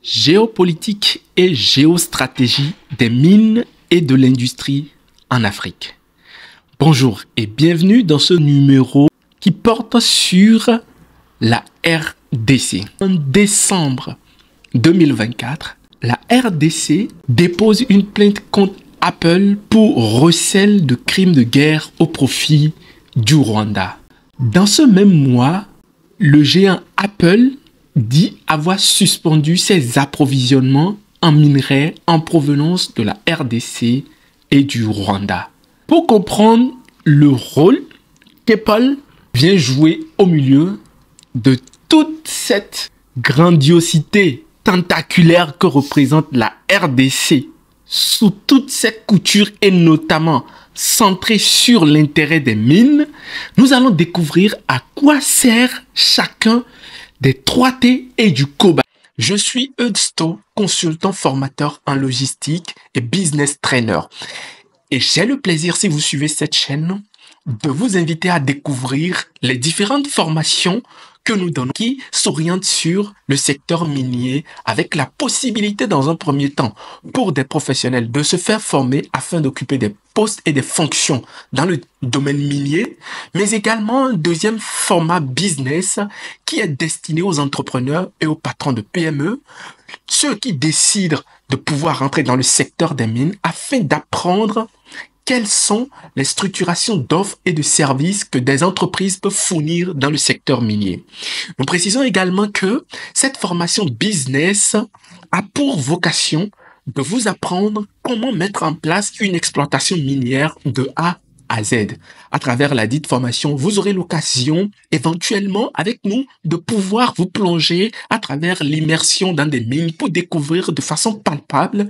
Géopolitique et géostratégie des mines et de l'industrie en Afrique. Bonjour et bienvenue dans ce numéro qui porte sur la RDC. En décembre 2024, la RDC dépose une plainte contre Apple pour recel de crimes de guerre au profit du Rwanda. Dans ce même mois, le géant Apple dit avoir suspendu ses approvisionnements en minerais en provenance de la RDC et du Rwanda. Pour comprendre le rôle qu'Apple vient jouer au milieu de toute cette grandiosité tentaculaire que représente la RDC, sous toute cette couture et notamment centrée sur l'intérêt des mines, nous allons découvrir à quoi sert chacun des 3T et du cobalt. Je suis Eusto, consultant formateur en logistique et business trainer. Et j'ai le plaisir, si vous suivez cette chaîne, de vous inviter à découvrir les différentes formations que nous donnons qui s'orientent sur le secteur minier avec la possibilité dans un premier temps pour des professionnels de se faire former afin d'occuper des postes et des fonctions dans le domaine minier, mais également un deuxième format business qui est destiné aux entrepreneurs et aux patrons de PME, ceux qui décident de pouvoir rentrer dans le secteur des mines afin d'apprendre quelles sont les structurations d'offres et de services que des entreprises peuvent fournir dans le secteur minier. Nous précisons également que cette formation business a pour vocation de vous apprendre comment mettre en place une exploitation minière de A à Z. À travers la dite formation, vous aurez l'occasion éventuellement avec nous de pouvoir vous plonger à travers l'immersion dans des mines pour découvrir de façon palpable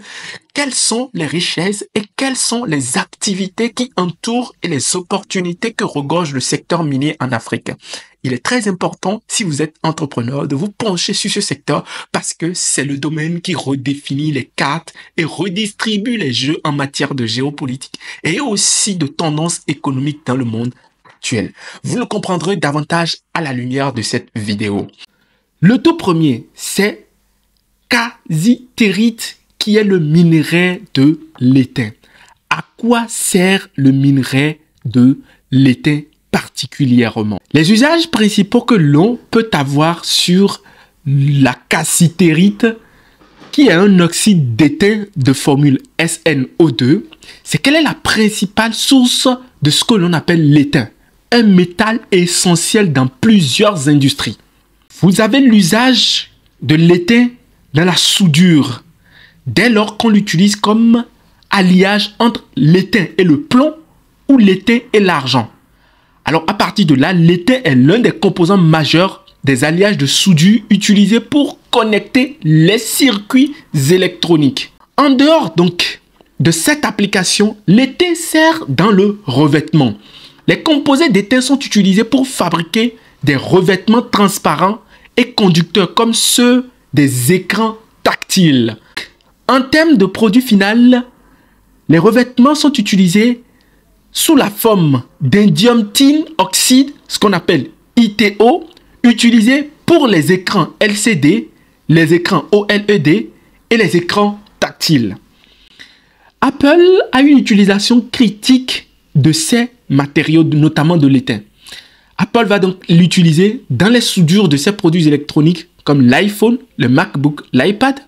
quelles sont les richesses et quelles sont les activités qui entourent et les opportunités que regorge le secteur minier en Afrique. Il est très important, si vous êtes entrepreneur, de vous pencher sur ce secteur parce que c'est le domaine qui redéfinit les cartes et redistribue les jeux en matière de géopolitique et aussi de tendances économiques dans le monde actuel. Vous le comprendrez davantage à la lumière de cette vidéo. Le tout premier, c'est casitérite, qui est le minerai de l'étain. À quoi sert le minerai de l'étain particulièrement? Les usages principaux que l'on peut avoir sur la cassitérite, qui est un oxyde d'étain de formule SNO2, c'est quelle est la principale source de ce que l'on appelle l'étain, un métal essentiel dans plusieurs industries. Vous avez l'usage de l'étain dans la soudure, dès lors qu'on l'utilise comme alliage entre l'étain et le plomb ou l'étain et l'argent. Alors à partir de là, l'étain est l'un des composants majeurs des alliages de soudure utilisés pour connecter les circuits électroniques. En dehors donc de cette application, l'étain sert dans le revêtement. Les composés d'étain sont utilisés pour fabriquer des revêtements transparents et conducteurs comme ceux des écrans tactiles. En termes de produit final, les revêtements sont utilisés sous la forme d'indium tin oxide, ce qu'on appelle ITO, utilisé pour les écrans LCD, les écrans OLED et les écrans tactiles. Apple a une utilisation critique de ces matériaux, notamment de l'étain. Apple va donc l'utiliser dans les soudures de ses produits électroniques comme l'iPhone, le MacBook, l'iPad,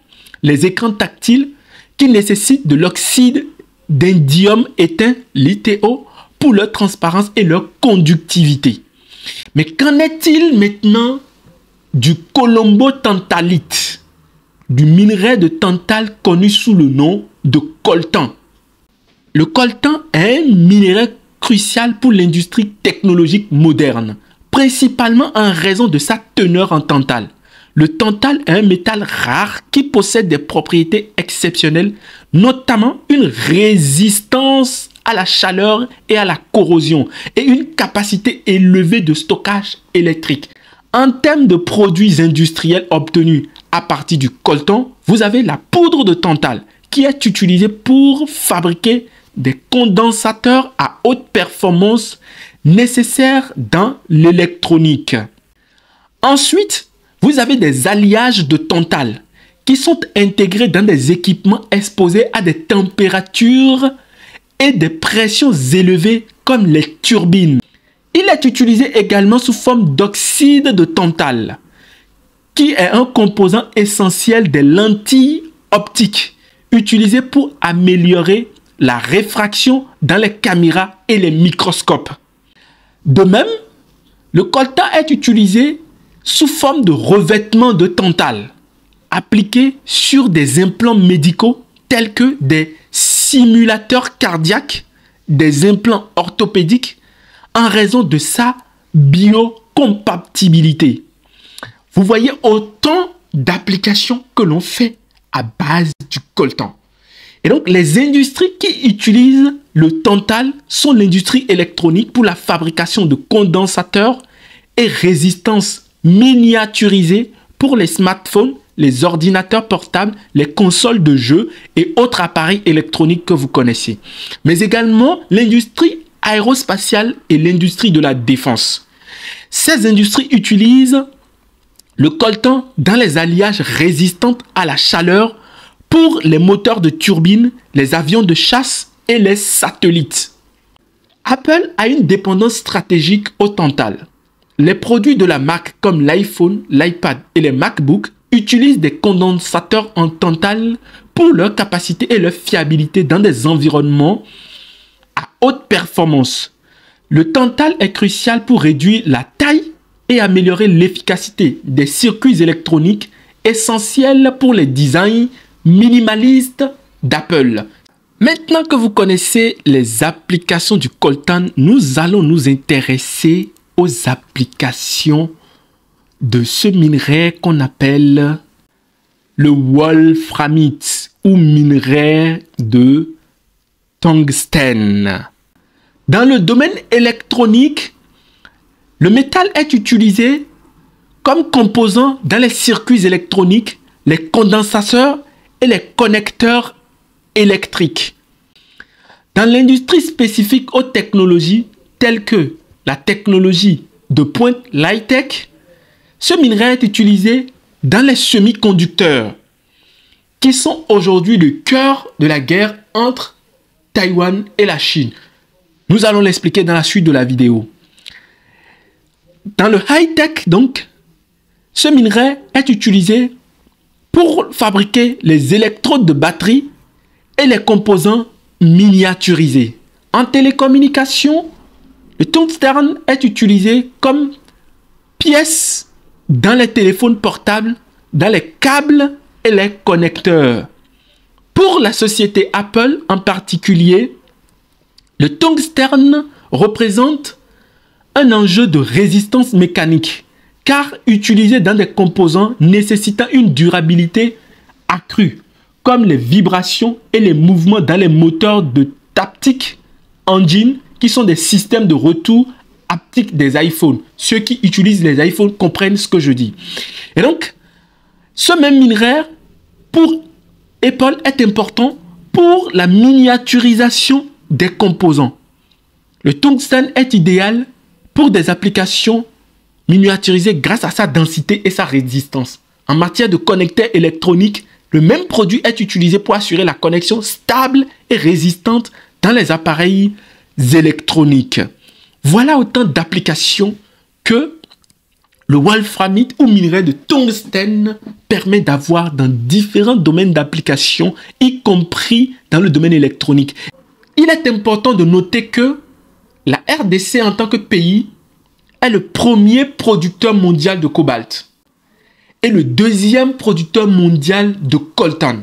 les écrans tactiles qui nécessitent de l'oxyde d'indium éteint, l'ITO, pour leur transparence et leur conductivité. Mais qu'en est-il maintenant du colombo-tantalite, du minerai de tantal connu sous le nom de coltan? Le coltan est un minerai crucial pour l'industrie technologique moderne, principalement en raison de sa teneur en tantal. Le tantal est un métal rare qui possède des propriétés exceptionnelles, notamment une résistance à la chaleur et à la corrosion et une capacité élevée de stockage électrique. En termes de produits industriels obtenus à partir du coltan, vous avez la poudre de tantal qui est utilisée pour fabriquer des condensateurs à haute performance nécessaires dans l'électronique. Ensuite, vous avez des alliages de tantal qui sont intégrés dans des équipements exposés à des températures et des pressions élevées comme les turbines. Il est utilisé également sous forme d'oxyde de tantale, qui est un composant essentiel des lentilles optiques, utilisé pour améliorer la réfraction dans les caméras et les microscopes. De même, le coltan est utilisé sous forme de revêtement de tantale, appliqué sur des implants médicaux tels que des simulateurs cardiaques, des implants orthopédiques, en raison de sa biocompatibilité. Vous voyez autant d'applications que l'on fait à base du coltan. Et donc, les industries qui utilisent le tantale sont l'industrie électronique pour la fabrication de condensateurs et résistances miniaturisées pour les smartphones, les ordinateurs portables, les consoles de jeux et autres appareils électroniques que vous connaissez. Mais également l'industrie aérospatiale et l'industrie de la défense. Ces industries utilisent le coltan dans les alliages résistants à la chaleur pour les moteurs de turbine, les avions de chasse et les satellites. Apple a une dépendance stratégique au tantale. Les produits de la marque comme l'iPhone, l'iPad et les MacBooks utilisent des condensateurs en tantale pour leur capacité et leur fiabilité dans des environnements à haute performance. Le tantale est crucial pour réduire la taille et améliorer l'efficacité des circuits électroniques essentiels pour les designs minimalistes d'Apple. Maintenant que vous connaissez les applications du coltan, nous allons nous intéresser aux applications de ce minerai qu'on appelle le wolframite ou minerai de tungstène. Dans le domaine électronique, le métal est utilisé comme composant dans les circuits électroniques, les condensateurs et les connecteurs électriques. Dans l'industrie spécifique aux technologies telles que la technologie de pointe l'high-tech, ce minerai est utilisé dans les semi-conducteurs, qui sont aujourd'hui le cœur de la guerre entre Taïwan et la Chine. Nous allons l'expliquer dans la suite de la vidéo. Dans le high-tech, donc, ce minerai est utilisé pour fabriquer les électrodes de batterie et les composants miniaturisés. En télécommunication, le tungstène est utilisé comme pièce dans les téléphones portables, dans les câbles et les connecteurs. Pour la société Apple en particulier, le tungstène représente un enjeu de résistance mécanique, car utilisé dans des composants nécessitant une durabilité accrue, comme les vibrations et les mouvements dans les moteurs de Taptic Engine, qui sont des systèmes de retour haptique des iPhones. Ceux qui utilisent les iPhones comprennent ce que je dis. Et donc, ce même minerai, pour Apple, est important pour la miniaturisation des composants. Le tungstène est idéal pour des applications miniaturisées grâce à sa densité et sa résistance. En matière de connecteurs électroniques, le même produit est utilisé pour assurer la connexion stable et résistante dans les appareils électroniques. Voilà autant d'applications que le wolframite ou minerai de tungstène permet d'avoir dans différents domaines d'application, y compris dans le domaine électronique. Il est important de noter que la RDC en tant que pays est le premier producteur mondial de cobalt et le deuxième producteur mondial de coltan.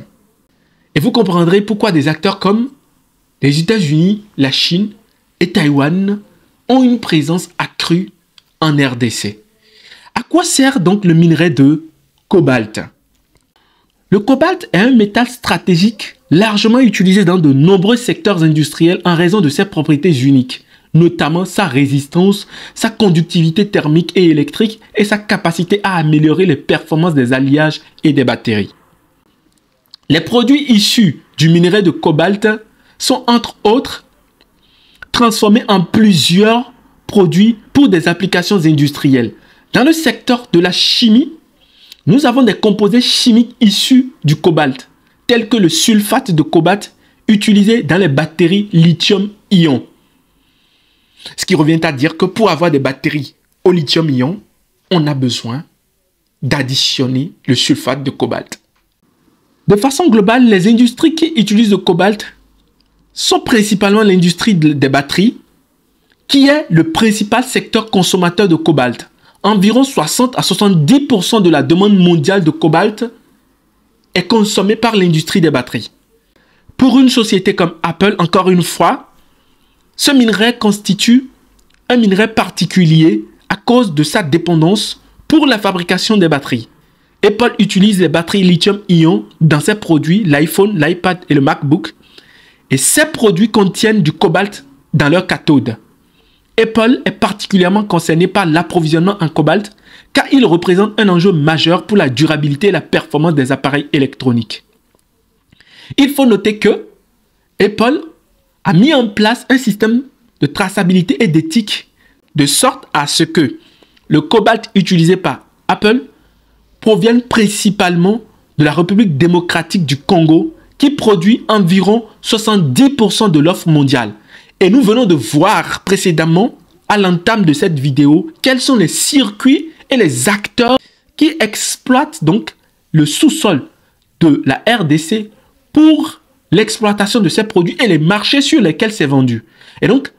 Et vous comprendrez pourquoi des acteurs comme les États-Unis, la Chine et Taïwan ont une présence accrue en RDC. À quoi sert donc le minerai de cobalt? Le cobalt est un métal stratégique largement utilisé dans de nombreux secteurs industriels en raison de ses propriétés uniques, notamment sa résistance, sa conductivité thermique et électrique et sa capacité à améliorer les performances des alliages et des batteries. Les produits issus du minerai de cobalt sont entre autres transformés en plusieurs produits pour des applications industrielles. Dans le secteur de la chimie, nous avons des composés chimiques issus du cobalt, tels que le sulfate de cobalt utilisé dans les batteries lithium-ion. Ce qui revient à dire que pour avoir des batteries au lithium-ion, on a besoin d'additionner le sulfate de cobalt. De façon globale, les industries qui utilisent le cobalt sont principalement l'industrie des batteries, qui est le principal secteur consommateur de cobalt. Environ 60 à 70% de la demande mondiale de cobalt est consommée par l'industrie des batteries. Pour une société comme Apple, encore une fois, ce minerai constitue un minerai particulier à cause de sa dépendance pour la fabrication des batteries. Apple utilise les batteries lithium-ion dans ses produits, l'iPhone, l'iPad et le MacBook. Et ces produits contiennent du cobalt dans leur cathode. Apple est particulièrement concerné par l'approvisionnement en cobalt car il représente un enjeu majeur pour la durabilité et la performance des appareils électroniques. Il faut noter que Apple a mis en place un système de traçabilité et d'éthique de sorte à ce que le cobalt utilisé par Apple provienne principalement de la République démocratique du Congo qui produit environ 70% de l'offre mondiale. Et nous venons de voir précédemment, à l'entame de cette vidéo, quels sont les circuits et les acteurs qui exploitent donc le sous-sol de la RDC pour l'exploitation de ces produits et les marchés sur lesquels c'est vendu. Et donc,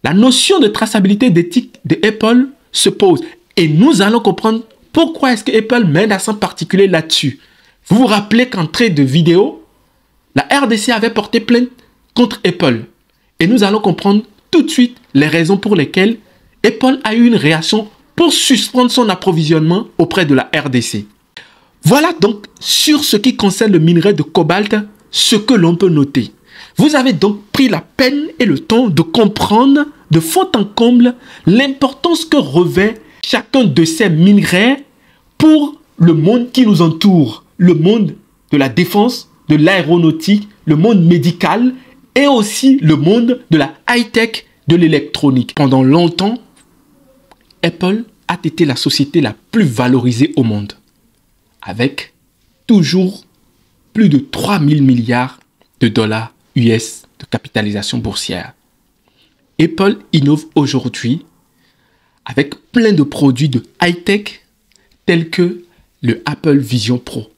la notion de traçabilité d'éthique de Apple se pose. Et nous allons comprendre pourquoi est-ce que Apple met l'accent particulier là-dessus. Vous vous rappelez qu'entrée de vidéo, la RDC avait porté plainte contre Apple. Et nous allons comprendre tout de suite les raisons pour lesquelles Apple a eu une réaction pour suspendre son approvisionnement auprès de la RDC. Voilà donc sur ce qui concerne le minerai de cobalt, ce que l'on peut noter. Vous avez donc pris la peine et le temps de comprendre de fond en comble l'importance que revêt chacun de ces minerais pour le monde qui nous entoure, le monde de la défense, de l'aéronautique, le monde médical et aussi le monde de la high-tech, de l'électronique. Pendant longtemps, Apple a été la société la plus valorisée au monde, avec toujours plus de 3000 milliards de dollars US de capitalisation boursière. Apple innove aujourd'hui avec plein de produits de high-tech tels que le Apple Vision Pro,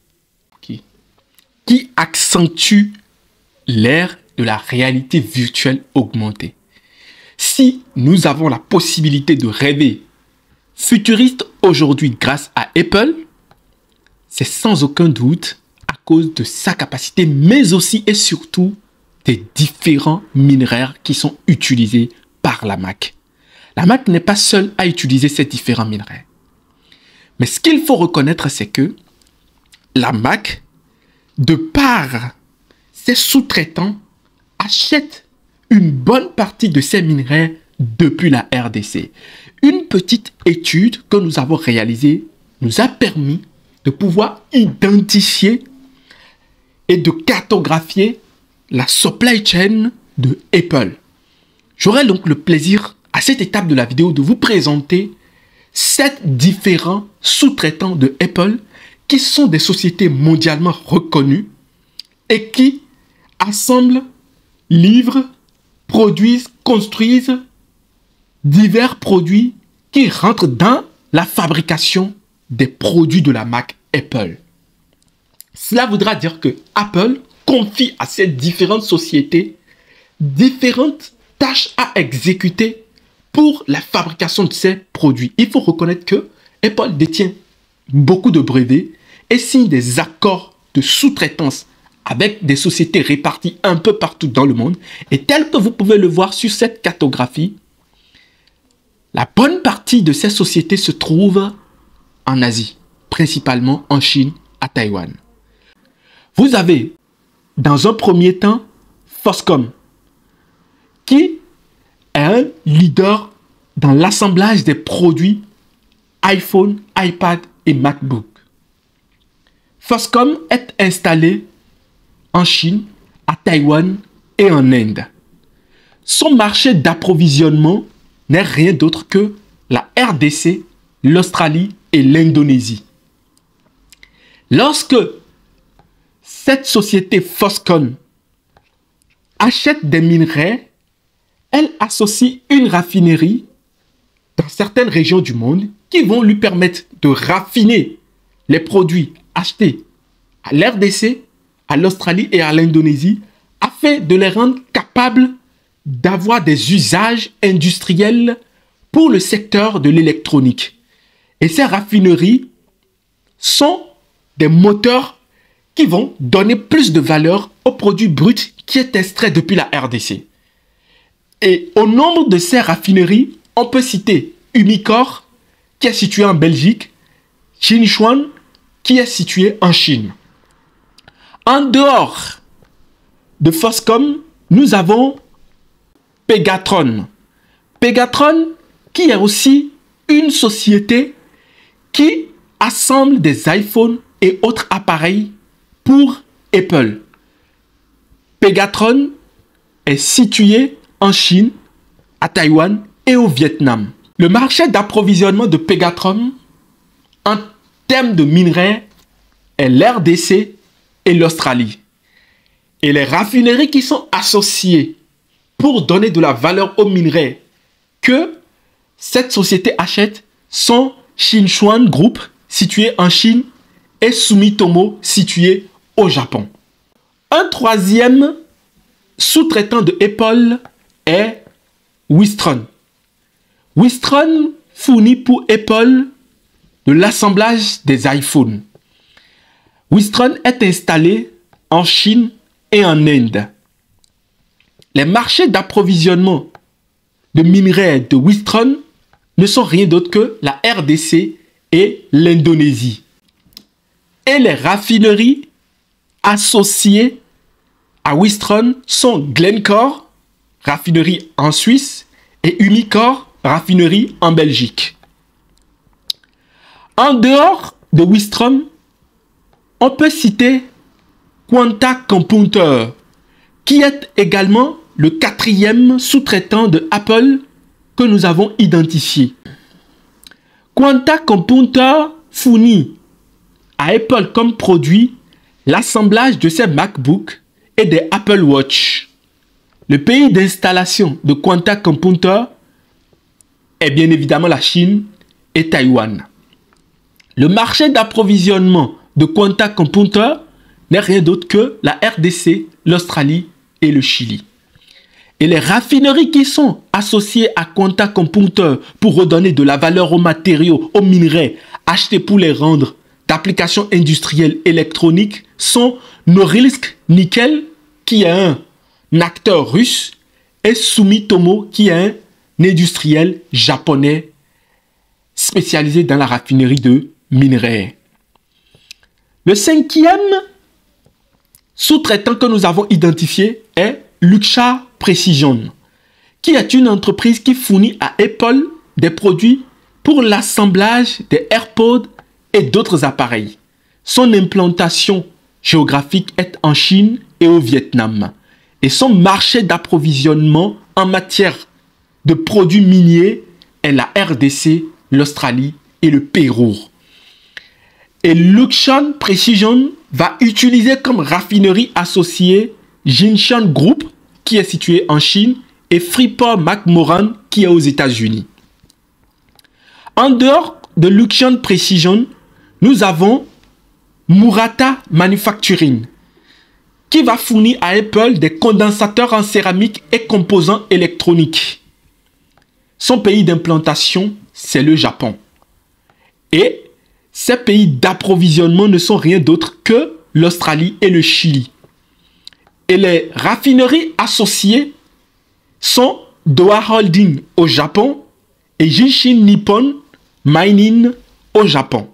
qui accentue l'ère de la réalité virtuelle augmentée. Si nous avons la possibilité de rêver futuriste aujourd'hui grâce à Apple, c'est sans aucun doute à cause de sa capacité, mais aussi et surtout des différents minerais qui sont utilisés par la Mac. La Mac n'est pas seule à utiliser ces différents minerais. Mais ce qu'il faut reconnaître, c'est que la Mac, de par ses sous-traitants, achète une bonne partie de ces minerais depuis la RDC. Une petite étude que nous avons réalisée nous a permis de pouvoir identifier et de cartographier la supply chain de Apple. J'aurai donc le plaisir à cette étape de la vidéo de vous présenter 7 différents sous-traitants de Apple qui sont des sociétés mondialement reconnues et qui assemblent, livrent, produisent, construisent divers produits qui rentrent dans la fabrication des produits de la marque Apple. Cela voudra dire que Apple confie à ces différentes sociétés différentes tâches à exécuter pour la fabrication de ces produits. Il faut reconnaître que Apple détient beaucoup de brevets et signe des accords de sous-traitance avec des sociétés réparties un peu partout dans le monde. Et tel que vous pouvez le voir sur cette cartographie, la bonne partie de ces sociétés se trouve en Asie, principalement en Chine, à Taïwan. Vous avez, dans un premier temps, Foxconn, qui est un leader dans l'assemblage des produits iPhone, iPad et MacBook. Foxconn est installé en Chine, à Taïwan et en Inde. Son marché d'approvisionnement n'est rien d'autre que la RDC, l'Australie et l'Indonésie. Lorsque cette société Foxconn achète des minerais, elle associe une raffinerie dans certaines régions du monde qui vont lui permettre de raffiner les produits achetés à l'RDC, à l'Australie et à l'Indonésie afin de les rendre capables d'avoir des usages industriels pour le secteur de l'électronique. Et ces raffineries sont des moteurs qui vont donner plus de valeur au produit brut qui est extrait depuis la RDC. Et au nombre de ces raffineries, on peut citer Umicore, qui est situé en Belgique, Jinshuan, qui est situé en Chine. En dehors de Foxconn, nous avons Pegatron. Pegatron, qui est aussi une société qui assemble des iPhones et autres appareils pour Apple. Pegatron est situé en Chine, à Taïwan et au Vietnam. Le marché d'approvisionnement de Pegatron en termes de minerais est l'RDC et l'Australie. Et les raffineries qui sont associées pour donner de la valeur aux minerais que cette société achète sont Jinshuan Group, situé en Chine, et Sumitomo, situé au Japon. Un troisième sous-traitant de Apple est Wistron. Wistron fournit pour Apple de l'assemblage des iPhones. Wistron est installé en Chine et en Inde. Les marchés d'approvisionnement de minerais de Wistron ne sont rien d'autre que la RDC et l'Indonésie. Et les raffineries associées à Wistron sont Glencore, raffinerie en Suisse, et Umicore, raffinerie en Belgique. En dehors de Wistron, on peut citer Quanta Computer, qui est également le quatrième sous-traitant de Apple que nous avons identifié. Quanta Computer fournit à Apple comme produit l'assemblage de ses MacBooks et des Apple Watch. Le pays d'installation de Quanta Computer est bien évidemment la Chine et Taïwan. Le marché d'approvisionnement de Quanta Computer n'est rien d'autre que la RDC, l'Australie et le Chili. Et les raffineries qui sont associées à Quanta Computer pour redonner de la valeur aux matériaux, aux minerais achetés pour les rendre d'applications industrielles électroniques sont Norilsk Nickel, qui est un acteur russe, et Sumitomo, qui est un industriel japonais spécialisé dans la raffinerie de minerais. Le cinquième sous-traitant que nous avons identifié est Luxar Precision, qui est une entreprise qui fournit à Apple des produits pour l'assemblage des AirPods et d'autres appareils. Son implantation géographique est en Chine et au Vietnam. Et son marché d'approvisionnement en matière de produits miniers est la RDC, l'Australie et le Pérou. Et Luxar Precision va utiliser comme raffinerie associée Jinshuan Group, qui est situé en Chine, et Freeport-McMoRan, qui est aux États-Unis. En dehors de Luxar Precision, nous avons Murata Manufacturing, qui va fournir à Apple des condensateurs en céramique et composants électroniques. Son pays d'implantation, c'est le Japon. Et ces pays d'approvisionnement ne sont rien d'autre que l'Australie et le Chili. Et les raffineries associées sont Doha Holding au Japon et Jishin Nippon Mining au Japon.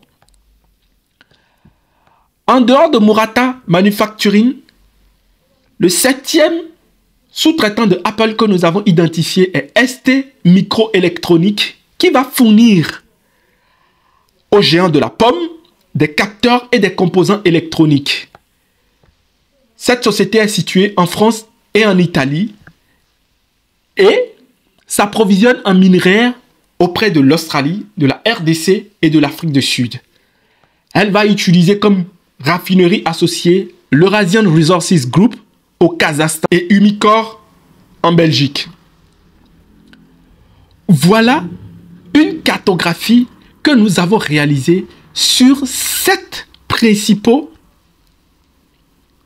En dehors de Murata Manufacturing, le septième sous-traitant de Apple que nous avons identifié est ST Microelectronics, qui va fournir aux géants de la pomme des capteurs et des composants électroniques. Cette société est située en France et en Italie et s'approvisionne en minerais auprès de l'Australie, de la RDC et de l'Afrique du Sud. Elle va utiliser comme raffineries associées, l'Eurasian Resources Group au Kazakhstan et Umicore en Belgique. Voilà une cartographie que nous avons réalisée sur 7 principaux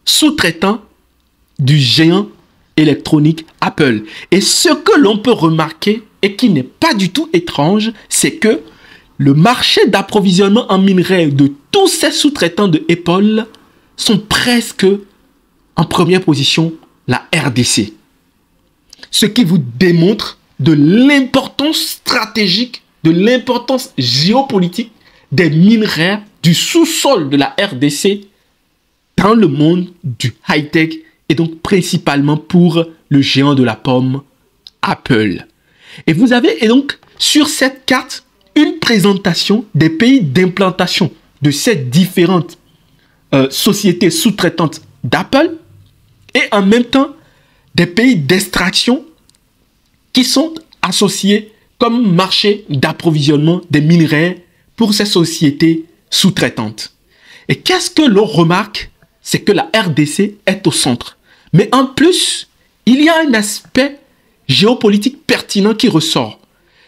sous-traitants du géant électronique Apple. Et ce que l'on peut remarquer et qui n'est pas du tout étrange, c'est que le marché d'approvisionnement en minerais de tous ces sous-traitants de Apple sont presque en première position la RDC. Ce qui vous démontre de l'importance stratégique, de l'importance géopolitique des minerais du sous-sol de la RDC dans le monde du high-tech et donc principalement pour le géant de la pomme Apple. Et vous avez donc sur cette carte une présentation des pays d'implantation de ces différentes sociétés sous-traitantes d'Apple et en même temps des pays d'extraction qui sont associés comme marché d'approvisionnement des minerais pour ces sociétés sous-traitantes. Et qu'est-ce que l'on remarque? C'est que la RDC est au centre. Mais en plus, il y a un aspect géopolitique pertinent qui ressort.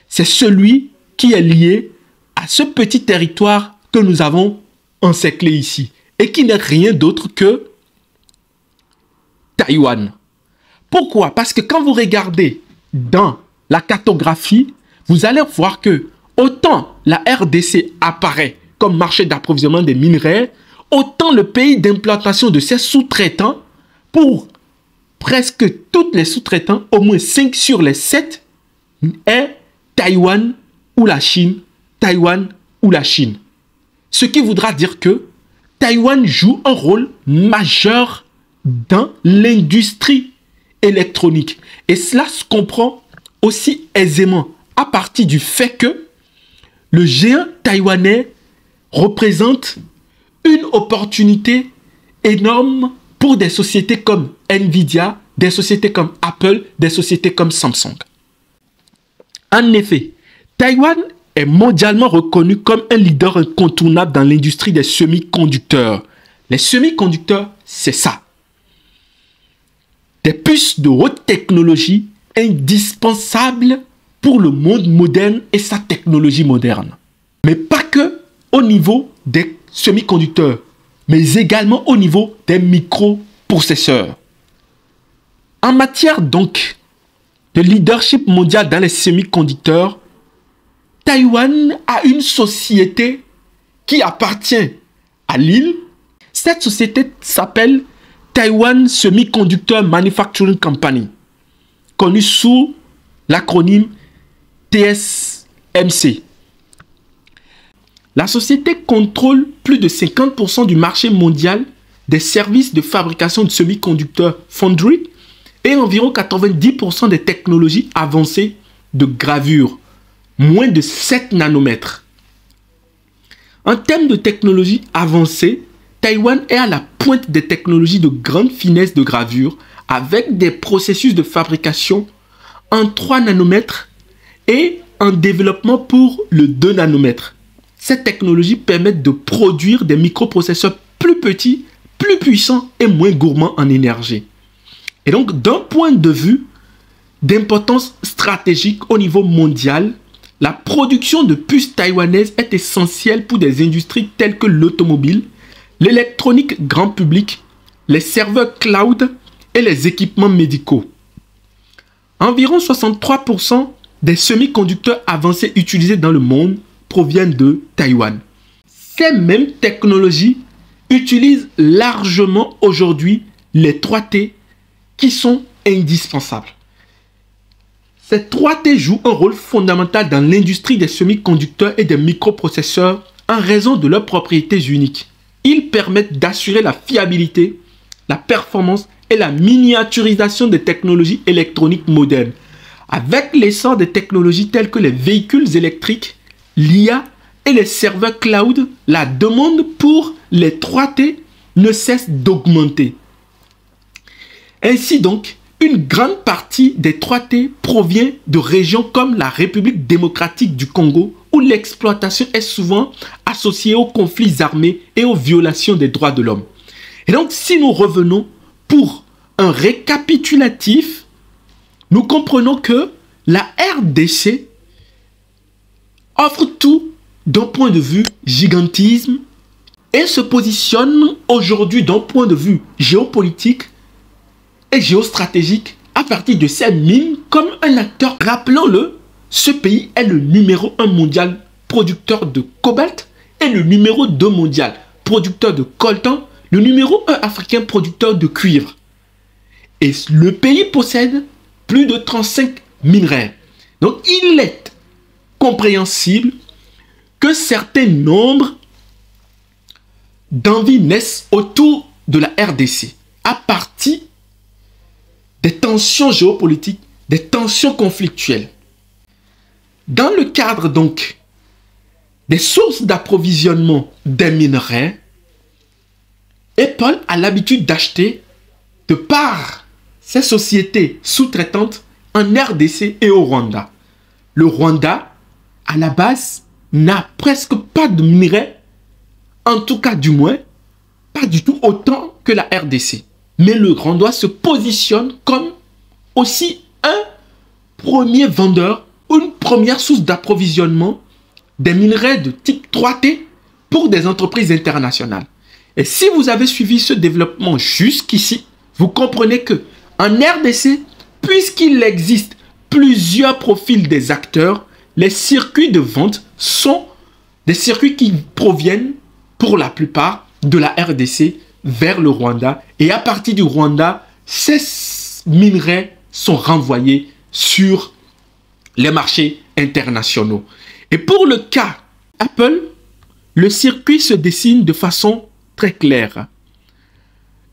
C'est celui qui est lié à ce petit territoire que nous avons encerclé ici et qui n'est rien d'autre que Taïwan. Pourquoi? Parce que quand vous regardez dans la cartographie, vous allez voir que autant la RDC apparaît comme marché d'approvisionnement des minerais, autant le pays d'implantation de ces sous-traitants, pour presque tous les sous-traitants, au moins 5 sur les 7, est Taïwan ou la Chine. Taïwan ou la Chine. Ce qui voudra dire que Taïwan joue un rôle majeur dans l'industrie électronique. Et cela se comprend aussi aisément à partir du fait que le géant taïwanais représente une opportunité énorme pour des sociétés comme Nvidia, des sociétés comme Apple, des sociétés comme Samsung. En effet, Taïwan est mondialement reconnu comme un leader incontournable dans l'industrie des semi-conducteurs. Les semi-conducteurs, c'est ça. Des puces de haute technologie indispensables pour le monde moderne et sa technologie moderne. Mais pas que au niveau des semi-conducteurs, mais également au niveau des microprocesseurs. En matière donc de leadership mondial dans les semi-conducteurs, Taïwan a une société qui appartient à l'île. Cette société s'appelle Taiwan Semiconductor Manufacturing Company, connue sous l'acronyme TSMC. La société contrôle plus de 50% du marché mondial des services de fabrication de semi-conducteurs foundry et environ 90% des technologies avancées de gravure, moins de 7 nanomètres. En termes de technologie avancée, Taïwan est à la pointe des technologies de grande finesse de gravure avec des processus de fabrication en 3 nanomètres et en développement pour le 2 nanomètres. Ces technologies permettent de produire des microprocesseurs plus petits, plus puissants et moins gourmands en énergie. Et donc, d'un point de vue d'importance stratégique au niveau mondial, la production de puces taïwanaises est essentielle pour des industries telles que l'automobile, l'électronique grand public, les serveurs cloud et les équipements médicaux. Environ 63% des semi-conducteurs avancés utilisés dans le monde proviennent de Taïwan. Ces mêmes technologies utilisent largement aujourd'hui les 3T qui sont indispensables. Ces 3T jouent un rôle fondamental dans l'industrie des semi-conducteurs et des microprocesseurs en raison de leurs propriétés uniques. Ils permettent d'assurer la fiabilité, la performance et la miniaturisation des technologies électroniques modernes. Avec l'essor des technologies telles que les véhicules électriques, l'IA et les serveurs cloud, la demande pour les 3T ne cesse d'augmenter. Ainsi donc, une grande partie des 3T provient de régions comme la République démocratique du Congo où l'exploitation est souvent associée aux conflits armés et aux violations des droits de l'homme. Et donc, si nous revenons pour un récapitulatif, nous comprenons que la RDC offre tout d'un point de vue gigantisme et se positionne aujourd'hui d'un point de vue géopolitique et géostratégique à partir de ses mines comme un acteur. Rappelons-le, ce pays est le numéro 1 mondial producteur de cobalt et le numéro 2 mondial producteur de coltan, le numéro 1 africain producteur de cuivre. Et le pays possède plus de 35 minerais. Donc il est compréhensible que certains nombres d'envie naissent autour de la RDC à partir des tensions géopolitiques, des tensions conflictuelles. Dans le cadre donc des sources d'approvisionnement des minerais, Apple a l'habitude d'acheter de par ses sociétés sous-traitantes en RDC et au Rwanda. Le Rwanda, à la base, n'a presque pas de minerais, en tout cas du moins, pas du tout autant que la RDC. Mais le Rwanda se positionne comme aussi un premier vendeur, une première source d'approvisionnement des minerais de type 3T pour des entreprises internationales. Et si vous avez suivi ce développement jusqu'ici, vous comprenez que en RDC, puisqu'il existe plusieurs profils des acteurs, les circuits de vente sont des circuits qui proviennent pour la plupart de la RDC vers le Rwanda. Et à partir du Rwanda, ces minerais sont renvoyés sur les marchés internationaux. Et pour le cas Apple, le circuit se dessine de façon très claire.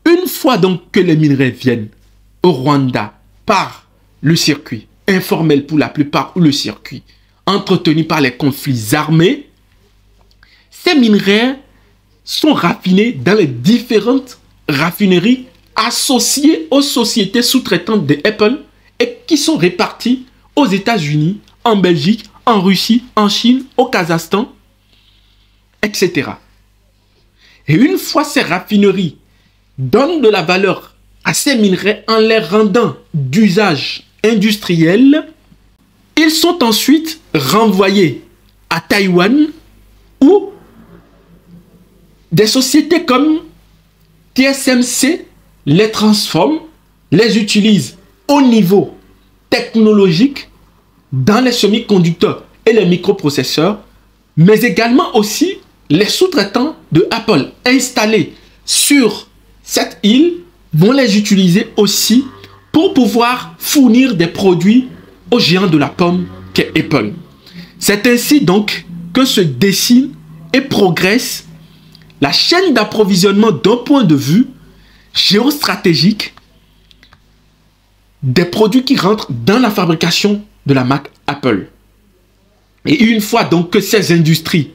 Une fois donc que les minerais viennent au Rwanda par le circuit informel pour la plupart ou le circuit entretenu par les conflits armés, ces minerais sont raffinés dans les différentes raffineries associées aux sociétés sous-traitantes de Apple et qui sont réparties aux États-Unis, en Belgique, en Russie, en Chine, au Kazakhstan, etc. Et une fois ces raffineries donnent de la valeur à ces minerais en les rendant d'usage industriel, ils sont ensuite renvoyés à Taïwan où des sociétés comme TSMC les transforment, les utilisent au niveau technologique dans les semi-conducteurs et les microprocesseurs, mais également aussi les sous-traitants de Apple installés sur cette île vont les utiliser aussi pour pouvoir fournir des produits aux géants de la pomme qu'est Apple. C'est ainsi donc que se dessine et progresse la chaîne d'approvisionnement d'un point de vue géostratégique des produits qui rentrent dans la fabrication de la marque Apple. Et une fois donc que ces industries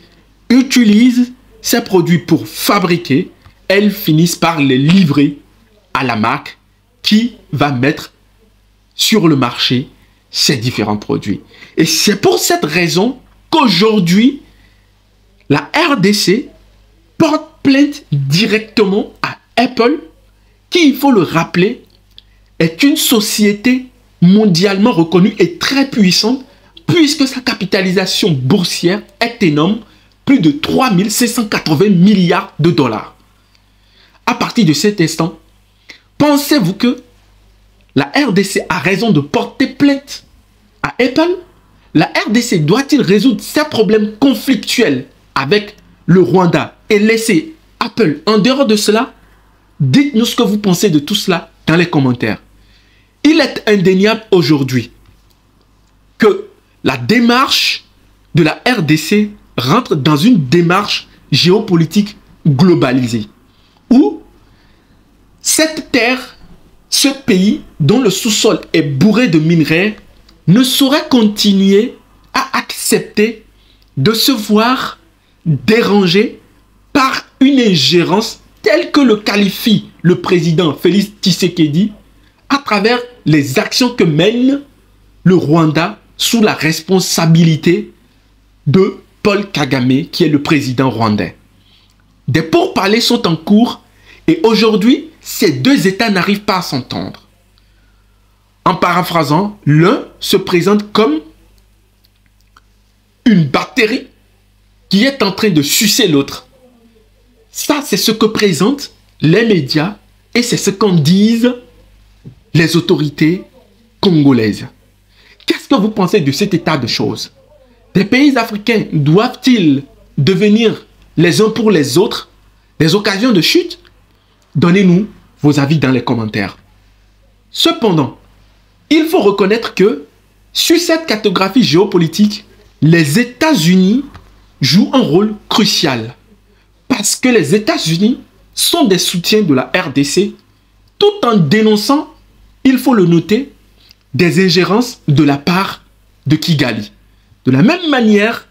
utilisent ces produits pour fabriquer, elles finissent par les livrer à la marque qui va mettre sur le marché ces différents produits. Et c'est pour cette raison qu'aujourd'hui, la RDC porte plainte directement à Apple, qui, il faut le rappeler, est une société mondialement reconnue et très puissante, puisque sa capitalisation boursière est énorme, plus de 3 580 milliards de dollars. À partir de cet instant, pensez-vous que la RDC a raison de porter plainte à Apple? La RDC doit-il résoudre ses problèmes conflictuels avec le Rwanda et laisser Apple en dehors de cela? Dites-nous ce que vous pensez de tout cela dans les commentaires. Il est indéniable aujourd'hui que la démarche de la RDC rentre dans une démarche géopolitique globalisée, où cette terre, ce pays dont le sous-sol est bourré de minerais, ne saurait continuer à accepter de se voir dérangé par une ingérence telle que le qualifie le président Félix Tshisekedi à travers les actions que mène le Rwanda sous la responsabilité de Paul Kagame, qui est le président rwandais. Des pourparlers sont en cours et aujourd'hui, ces deux États n'arrivent pas à s'entendre. En paraphrasant, l'un se présente comme une bactérie qui est en train de sucer l'autre. Ça, c'est ce que présentent les médias et c'est ce qu'en disent les autorités congolaises. Qu'est-ce que vous pensez de cet état de choses? Des pays africains doivent-ils devenir les uns pour les autres des occasions de chute? Donnez-nous vos avis dans les commentaires. Cependant, il faut reconnaître que sur cette cartographie géopolitique, les États-Unis jouent un rôle crucial. Parce que les États-Unis sont des soutiens de la RDC, tout en dénonçant, il faut le noter, des ingérences de la part de Kigali. De la même manière,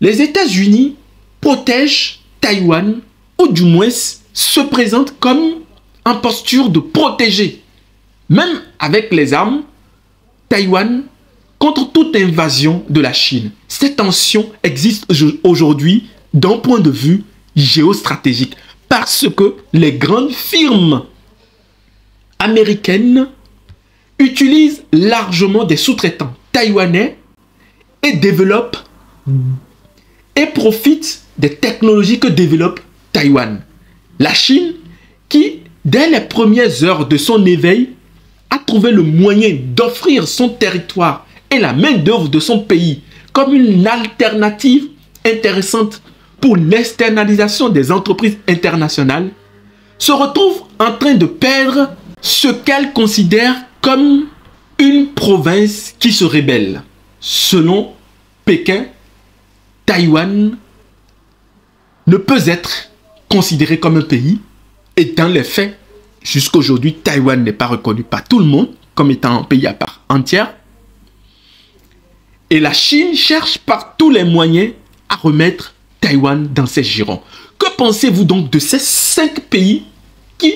les États-Unis protègent Taïwan, ou du moins se présentent comme en posture de protéger, même avec les armes, Taïwan contre toute invasion de la Chine. Cette tension existe aujourd'hui d'un point de vue géostratégique parce que les grandes firmes américaines utilisent largement des sous-traitants taïwanais et développent et profitent des technologies que développe Taïwan. La Chine, qui, dès les premières heures de son éveil, a trouvé le moyen d'offrir son territoire et la main-d'œuvre de son pays comme une alternative intéressante pour l'externalisation des entreprises internationales, se retrouve en train de perdre ce qu'elle considère comme une province qui se rébelle. Selon Pékin, Taïwan ne peut être considéré comme un pays et dans les faits, jusqu'à aujourd'hui, Taïwan n'est pas reconnu par tout le monde comme étant un pays à part entière. Et la Chine cherche par tous les moyens à remettre Taïwan dans ses girons. Que pensez-vous donc de ces 5 pays qui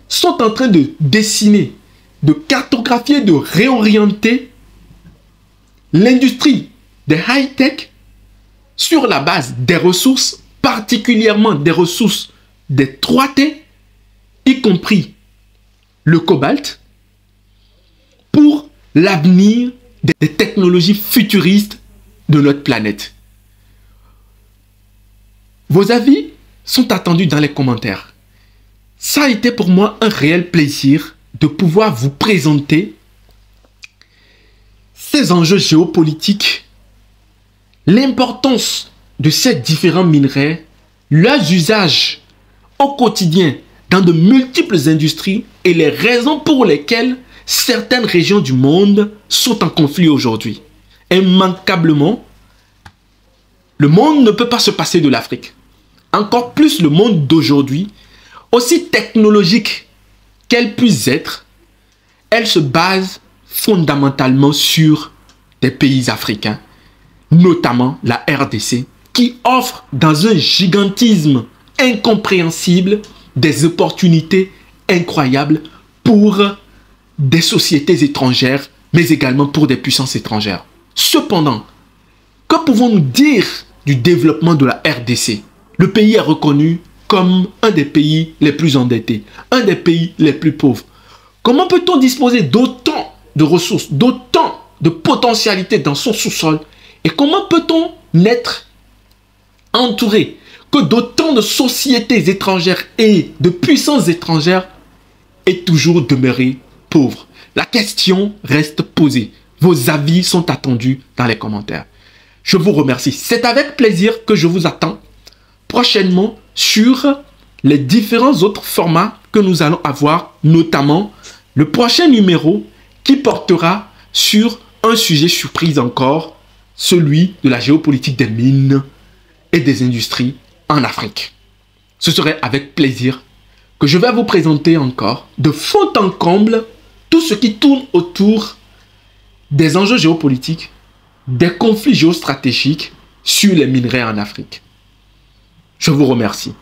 sont en train de dessiner, de cartographier, de réorienter l'industrie des high-tech sur la base des ressources, particulièrement des ressources des 3T, y compris le cobalt, pour l'avenir des technologies futuristes de notre planète? Vos avis sont attendus dans les commentaires. Ça a été pour moi un réel plaisir de pouvoir vous présenter ces enjeux géopolitiques, l'importance de ces différents minerais, leurs usages au quotidien dans de multiples industries et les raisons pour lesquelles certaines régions du monde sont en conflit aujourd'hui. Immanquablement, le monde ne peut pas se passer de l'Afrique. Encore plus le monde d'aujourd'hui, aussi technologique qu'elle puisse être, elle se base fondamentalement sur des pays africains, notamment la RDC, qui offre dans un gigantisme incompréhensible des opportunités incroyables pour des sociétés étrangères, mais également pour des puissances étrangères. Cependant, que pouvons-nous dire du développement de la RDC? Le pays est reconnu comme un des pays les plus endettés, un des pays les plus pauvres. Comment peut-on disposer d'autant de ressources, d'autant de potentialités dans son sous-sol? Et comment peut-on n'être entouré que d'autant de sociétés étrangères et de puissances étrangères et toujours demeurer pauvre? La question reste posée. Vos avis sont attendus dans les commentaires. Je vous remercie. C'est avec plaisir que je vous attends prochainement sur les différents autres formats que nous allons avoir, notamment le prochain numéro qui portera sur un sujet surprise encore, celui de la géopolitique des mines et des industries en Afrique. Ce serait avec plaisir que je vais vous présenter encore de fond en comble tout ce qui tourne autour des enjeux géopolitiques, des conflits géostratégiques sur les minerais en Afrique. Je vous remercie.